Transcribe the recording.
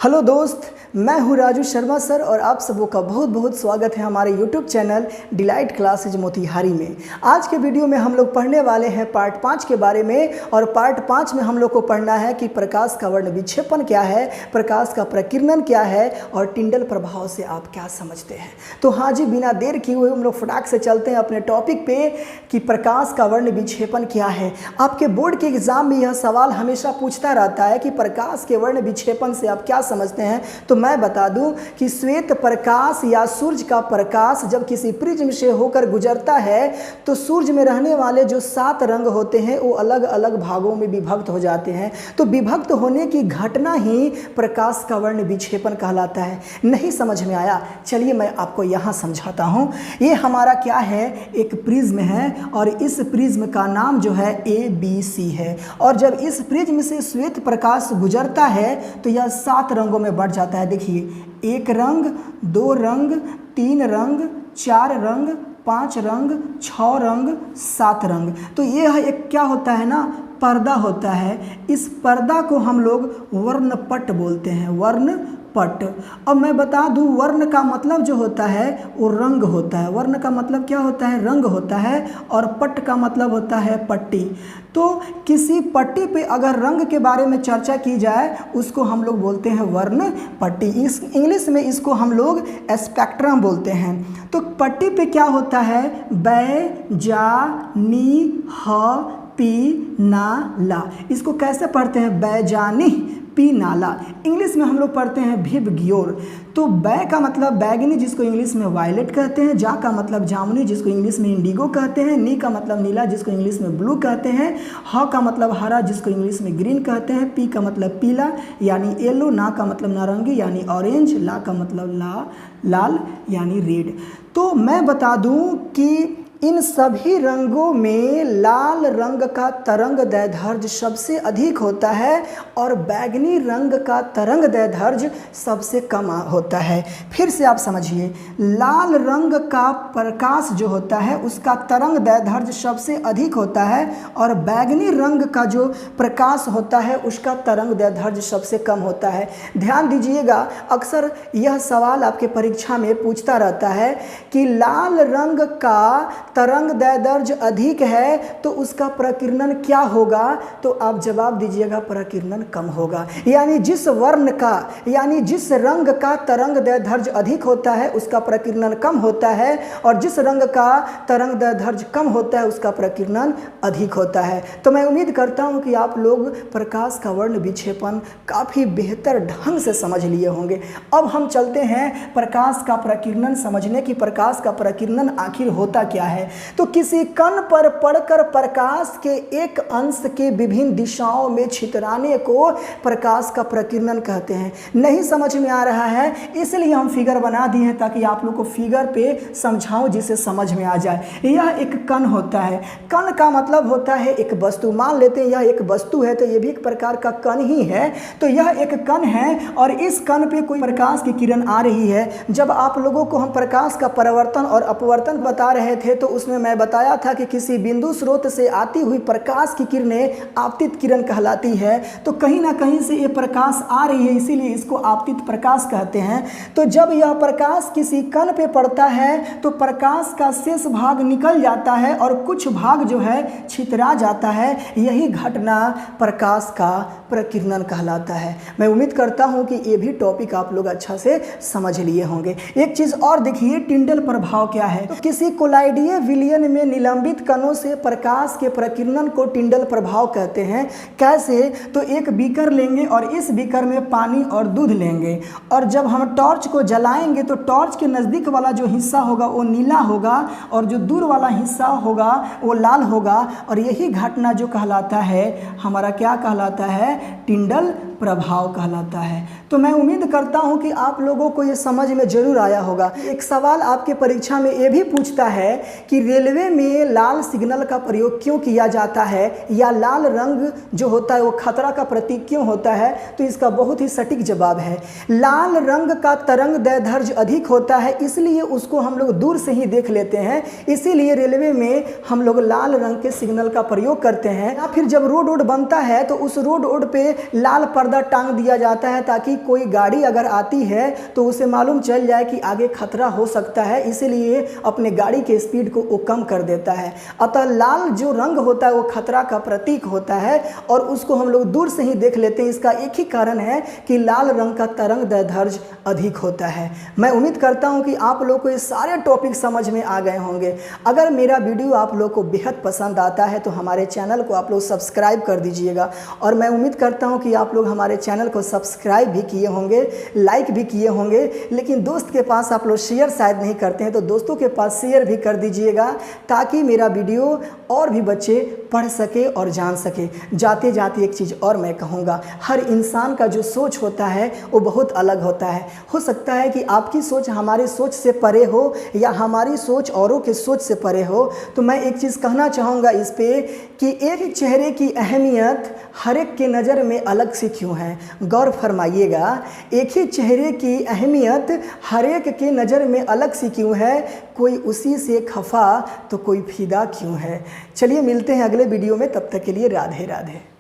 Hello दोस्त, मैं हूं राजू शर्मा सर और आप सबों का बहुत बहुत स्वागत है हमारे YouTube channel delight classes Motihari में। आज के वीडियो में हम लोग पढ़ने वाले हैं पार्ट 5 के बारे में। और पार्ट 5 में हम लोग को पढ़ना है कि प्रकाश का वर्ण विक्षेपण क्या है, प्रकाश का प्रकीर्णन क्या है और टिंडल प्रभाव से आप क्या समझते हैं। तो हाँ जी, बिना देर किए हुए हम लोग फटाक से चलते हैं अपने टॉपिक पे कि प्रकाश का वर्ण विक्षेपण क्या है। आपके बोर्ड के एग्जाम में यह सवाल हमेशा पूछता रहता है कि प्रकाश के वर्ण विक्षेपण से आप क्या समझते हैं। तो मैं बता दूं कि श्वेत प्रकाश या सूर्य का प्रकाश जब किसी प्रिज्म से होकर गुजरता है तो सूर्य में रहने वाले जो 7 रंग होते हैं वो अलग अलग भागों में विभक्त हो जाते हैं। तो विभक्त होने की घटना ही प्रकाश का वर्ण विक्षेपण कहलाता है। नहीं समझ में आया? चलिए मैं आपको यहाँ समझाता हूँ। ये हमारा क्या है, एक प्रिज्म है और इस प्रिज्म का नाम जो है ABC है। और जब इस प्रिज्म से श्वेत प्रकाश गुजरता है तो यह 7 रंगों में बढ़ जाता है। देखिए, 1 रंग, 2 रंग, 3 रंग, 4 रंग, 5 रंग, 6 रंग, 7 रंग। तो यह एक क्या होता है ना, पर्दा होता है। इस पर्दा को हम लोग वर्णपट बोलते हैं, वर्णपट। अब मैं बता दूं, वर्ण का मतलब जो होता है वो रंग होता है। वर्ण का मतलब क्या होता है, रंग होता है। और पट का मतलब होता है पट्टी। तो किसी पट्टी पे अगर रंग के बारे में चर्चा की जाए उसको हम लोग बोलते हैं वर्ण पट्टी। इस इंग्लिश में इसको हम लोग स्पेक्ट्रम बोलते हैं। तो पट्टी पे क्या होता है, बै, जा, नी, ह, पी, ना, ला। इसको कैसे पढ़ते हैं, बैजानी पी नाला। इंग्लिश में हम लोग पढ़ते हैं भिब ग्योर। तो बै का मतलब बैगनी जिसको इंग्लिश में वायलेट कहते हैं, जा का मतलब जामुनी जिसको इंग्लिश में इंडिगो कहते हैं, नी का मतलब नीला जिसको इंग्लिश में ब्लू कहते हैं, ह का मतलब हरा जिसको इंग्लिश में ग्रीन कहते हैं, पी का मतलब पीला यानी येलो, ना का मतलब नारंगी यानी ऑरेंज, ला का मतलब लाल यानी रेड। तो मैं बता दूं कि इन सभी रंगों में लाल रंग का तरंग दैर्ध्य सबसे अधिक होता है और बैगनी रंग का तरंग दैर्ध्य सबसे कम होता है। फिर से आप समझिए, लाल रंग का प्रकाश जो होता है उसका तरंग दैर्ध्य सबसे अधिक होता है और बैगनी रंग का जो प्रकाश होता है उसका तरंग दैर्ध्य सबसे कम होता है। ध्यान दीजिएगा, अक्सर यह सवाल आपके परीक्षा में पूछता रहता है कि लाल रंग का तरंग दैर्ध्य अधिक है तो उसका प्रकीर्णन क्या होगा। तो आप जवाब दीजिएगा, प्रकीर्णन कम होगा। यानी जिस वर्ण का यानी जिस रंग का तरंग दैर्ध्य अधिक होता है उसका प्रकीर्णन कम होता है और जिस रंग का तरंग दैर्ध्य कम होता है उसका प्रकीर्णन अधिक होता है। तो मैं उम्मीद करता हूं कि आप लोग प्रकाश का वर्ण विक्षेपण काफ़ी बेहतर ढंग से समझ लिए होंगे। अब हम चलते हैं प्रकाश का प्रकीर्णन समझने की। प्रकाश का प्रकीर्णन आखिर होता क्या है। तो किसी कण पर पड़कर प्रकाश के एक अंश के विभिन्न दिशाओं में छितराने को प्रकाश का प्रकीर्णन कहते हैं। नहीं समझ में आ रहा है इसलिए हम फिगर बना दिए हैं ताकि आप लोग को फिगर पे समझाऊं जिससे समझ में आ जाए। यह एक कण होता है। कण का मतलब होता है एक वस्तु। मान लेते हैं यह एक वस्तु है तो यह भी एक प्रकार का कण ही है। तो यह एक कण है और इस कण पे कोई प्रकाश की किरण आ रही है। जब आप लोगों को हम प्रकाश का परावर्तन और अपवर्तन बता रहे थे तो उसमें मैं बताया था कि किसी बिंदु स्रोत से आती हुई प्रकाश की किरणें आपतित किरण कहलाती है। तो कहीं ना कहीं से ये प्रकाश आ रही है इसीलिए इसको आपतित प्रकाश कहते हैं। तो जब यह प्रकाश किसी कण पे पड़ता है तो प्रकाश का शेष भाग निकल जाता है और कुछ भाग जो है छितरा जाता है। यही घटना प्रकाश का प्रकीर्णन कहलाता है। मैं उम्मीद करता हूं कि ये भी टॉपिक आप लोग अच्छा से समझ लिए होंगे। एक चीज और देखिए, टिंडल प्रभाव क्या है। तो किसी कोलाइडीय विलयन में निलंबित कणों से प्रकाश के प्रकीर्णन को टिंडल प्रभाव कहते हैं। कैसे? तो एक बीकर लेंगे और इस बीकर में पानी और दूध लेंगे और जब हम टॉर्च को जलाएंगे तो टॉर्च के नज़दीक वाला जो हिस्सा होगा वो नीला होगा और जो दूर वाला हिस्सा होगा वो लाल होगा। और यही घटना जो कहलाता है हमारा क्या कहलाता है, टिंडल प्रभाव कहलाता है। तो मैं उम्मीद करता हूं कि आप लोगों को ये समझ में जरूर आया होगा। एक सवाल आपके परीक्षा में ये भी पूछता है कि रेलवे में लाल सिग्नल का प्रयोग क्यों किया जाता है या लाल रंग जो होता है वो खतरा का प्रतीक क्यों होता है। तो इसका बहुत ही सटीक जवाब है, लाल रंग का तरंग दैर्ध्य अधिक होता है इसलिए उसको हम लोग दूर से ही देख लेते हैं। इसीलिए रेलवे में हम लोग लाल रंग के सिग्नल का प्रयोग करते हैं। या फिर जब रोड बनता है तो उस रोड पे लाल पर्दा टांग दिया जाता है ताकि कोई गाड़ी अगर आती है तो उसे मालूम चल जाए कि आगे खतरा हो सकता है, इसीलिए अपने गाड़ी के स्पीड को वो कम कर देता है। अतः लाल जो रंग होता है वो खतरा का प्रतीक होता है और उसको हम लोग दूर से ही देख लेते हैं। इसका एक ही कारण है कि लाल रंग का तरंग दैर्ध्य अधिक होता है। मैं उम्मीद करता हूं कि आप लोग को ये सारे टॉपिक समझ में आ गए होंगे। अगर मेरा वीडियो आप लोग को बेहद पसंद आता है तो हमारे चैनल को आप लोग सब्सक्राइब कर दीजिएगा और मैं उम्मीद करता हूं कि आप लोग हमारे चैनल को सब्सक्राइब भी किए होंगे, लाइक भी किए होंगे, लेकिन दोस्त के पास आप लोग शेयर शायद नहीं करते हैं, तो दोस्तों के पास शेयर भी कर दीजिएगा ताकि मेरा वीडियो और भी बच्चे पढ़ सके और जान सके। जाते जाते एक चीज़ और मैं कहूँगा, हर इंसान का जो सोच होता है वो बहुत अलग होता है। हो सकता है कि आपकी सोच हमारी सोच से परे हो या हमारी सोच औरों के सोच से परे हो। तो मैं एक चीज़ कहना चाहूँगा इस पे कि एक चेहरे की अहमियत हर एक के नज़र में अलग सी क्यों है। गौर फरमाइएगा, एक ही चेहरे की अहमियत हर एक के नज़र में अलग सी क्यों है। कोई उसी से खफा तो कोई फिदा क्यों है। चलिए मिलते हैं अगले वीडियो में, तब तक के लिए राधे राधे।